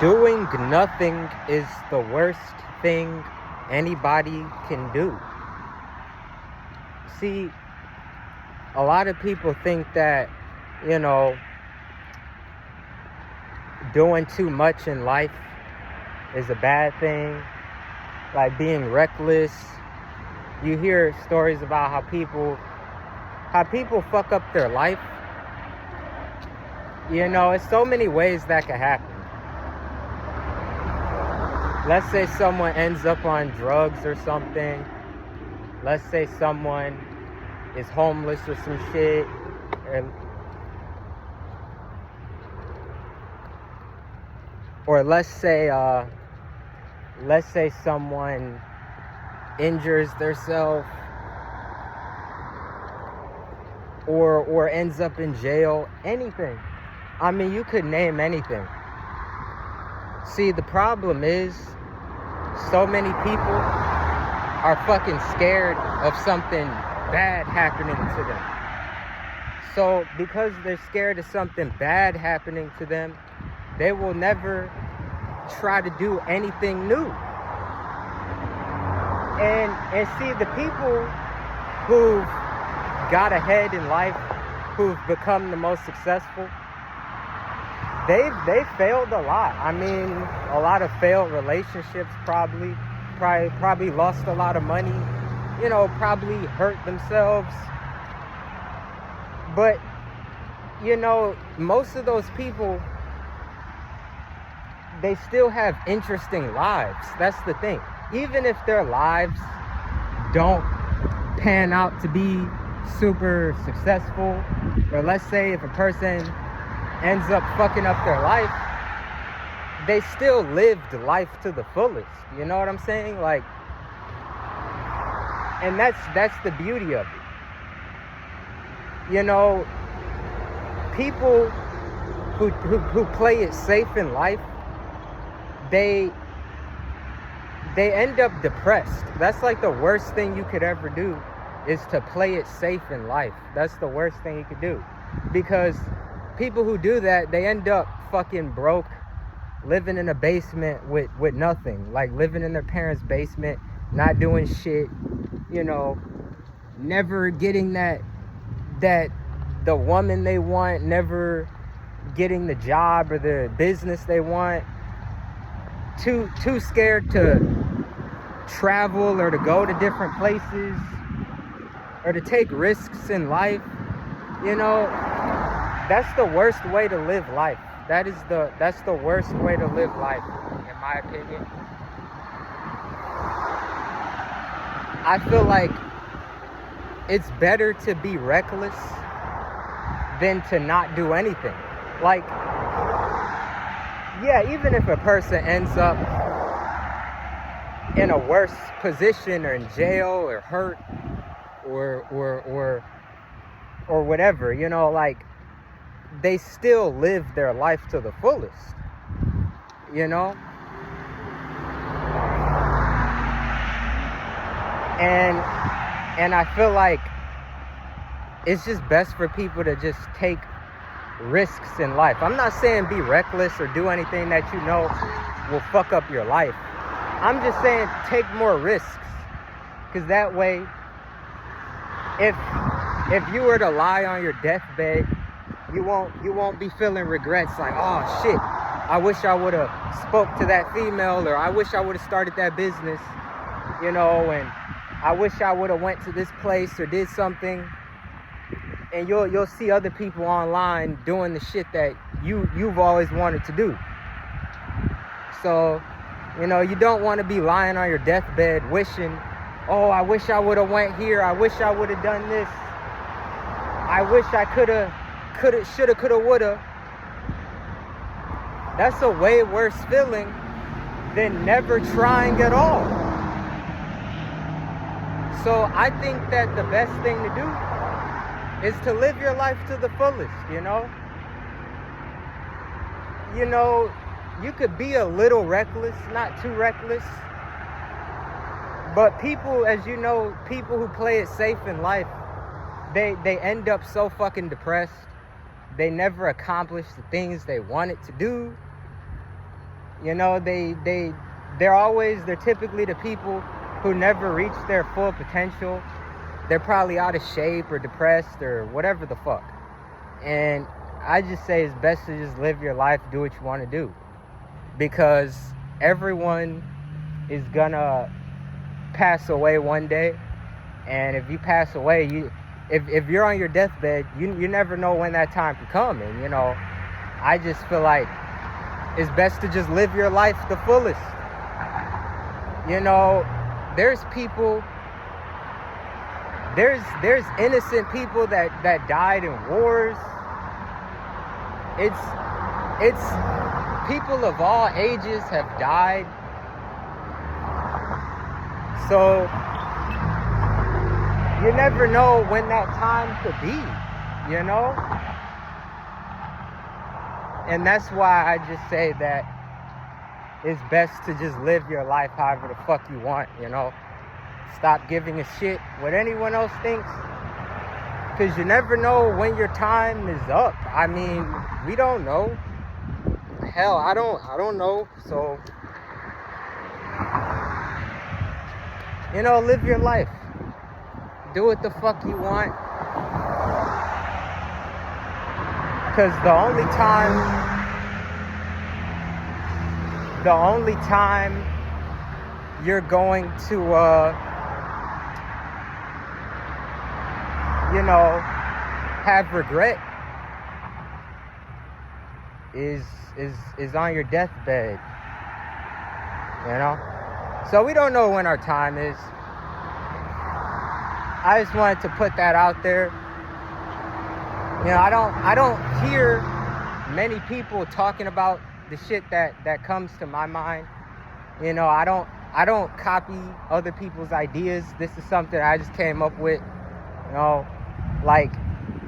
Doing nothing is the worst thing anybody can do. See, a lot of people think that, you know, doing too much in life is a bad thing, like being reckless. You hear stories about how people fuck up their life. You know, it's so many ways that could happen. Let's say someone ends up on drugs or something. Let's say someone is homeless or some shit. Or let's say someone injures themselves or ends up in jail. Anything. I mean, you could name anything. See, the problem is so many people are fucking scared of something bad happening to them. So because they're scared of something bad happening to them, they will never try to do anything new. And see, the people who've got ahead in life, who've become the most successful, they've failed a lot. I mean, a lot of failed relationships, probably lost a lot of money, you know, probably hurt themselves. But, you know, most of those people, they still have interesting lives. That's the thing. Even if their lives don't pan out to be super successful, or let's say if a person ends up fucking up their life, they still lived life to the fullest. You know what I'm saying? Like, and that's the beauty of it. You know, people who play it safe in life, they end up depressed. That's like the worst thing you could ever do, is to play it safe in life. That's the worst thing you could do, because people who do that, they end up fucking broke, living in a basement with nothing, like living in their parents' basement, not doing shit, you know, never getting that the woman they want, never getting the job or the business they want, too scared to travel or to go to different places or to take risks in life. You know, that's the worst way to live life. That's the worst way to live life, in my opinion. I feel like it's better to be reckless than to not do anything. Like, yeah, even if a person ends up in a worse position or in jail or hurt or whatever, you know, like, they still live their life to the fullest, you know? And I feel like it's just best for people to just take risks in life. I'm not saying be reckless or do anything that you know will fuck up your life. I'm just saying take more risks, because that way, if you were to lie on your deathbed, you won't be feeling regrets like, oh shit, I wish I would have spoke to that female, or I wish I would have started that business, you know, and I wish I would have went to this place or did something. And you'll see other people online doing the shit that you've always wanted to do. So, you know, you don't want to be lying on your deathbed wishing, oh, I wish I would have went here, I wish I would have done this, I wish I coulda, shoulda, coulda, woulda. That's a way worse feeling than never trying at all. So I think that the best thing to do is to live your life to the fullest, you know? You know, you could be a little reckless, not too reckless. But people, as you know, people who play it safe in life, they end up so fucking depressed. They never accomplish the things they wanted to do. You know, they're typically the people who never reach their full potential. They're probably out of shape or depressed or whatever the fuck. And I just say it's best to just live your life, do what you want to do. Because everyone is gonna pass away one day. And if you pass away, if you're on your deathbed, you never know when that time could come. And, you know, I just feel like it's best to just live your life the fullest. You know, there's innocent people that died in wars. It's people of all ages have died. So you never know when that time could be, you know? And that's why I just say that it's best to just live your life however the fuck you want, you know? Stop giving a shit what anyone else thinks, because you never know when your time is up. I mean, we don't know. Hell, I don't know. So, you know, live your life. Do what the fuck you want. Because the only time you're going to, you know, have regret is on your deathbed, you know? So we don't know when our time is. I just wanted to put that out there. You know, I don't hear many people talking about the shit that comes to my mind. You know, I don't copy other people's ideas. This is something I just came up with. You know, like,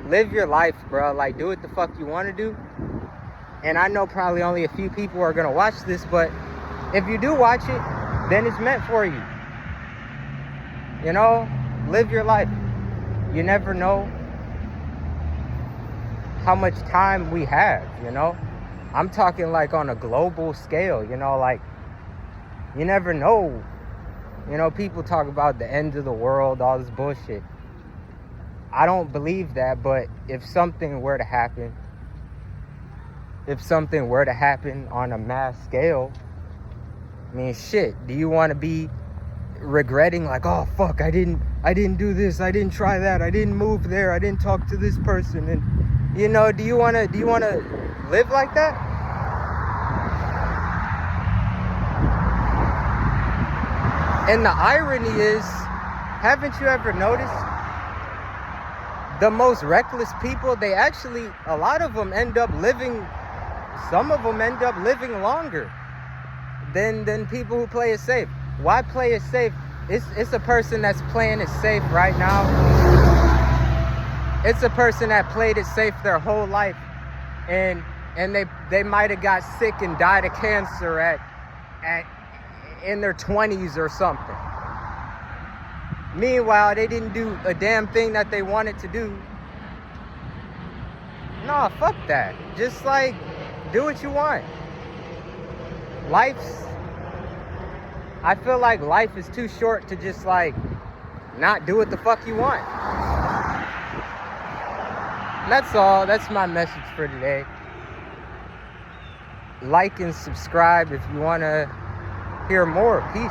live your life, bro. Like, do what the fuck you want to do. And I know probably only a few people are gonna watch this, but if you do watch it, then it's meant for you. You know, live your life. You never know how much time we have, you know? I'm talking like on a global scale, you know, like, you never know. You know, people talk about the end of the world, all this bullshit. I don't believe that, but if something were to happen on a mass scale, I mean, shit, do you want to be regretting like, oh fuck, I didn't do this, I didn't try that, I didn't move there, I didn't talk to this person, and you know, do you want to live like that? And the irony is, haven't you ever noticed the most reckless people, they actually, a lot of them end up living, some of them end up living longer than people who play it safe. Why play it safe? It's a person that's playing it safe right now. It's a person that played it safe their whole life, and they might have got sick and died of cancer at in their 20s or something. Meanwhile, they didn't do a damn thing that they wanted to do. Nah, fuck that. Just like, do what you want. I feel like life is too short to just like not do what the fuck you want. That's all. That's my message for today. Like and subscribe if you want to hear more. Peace.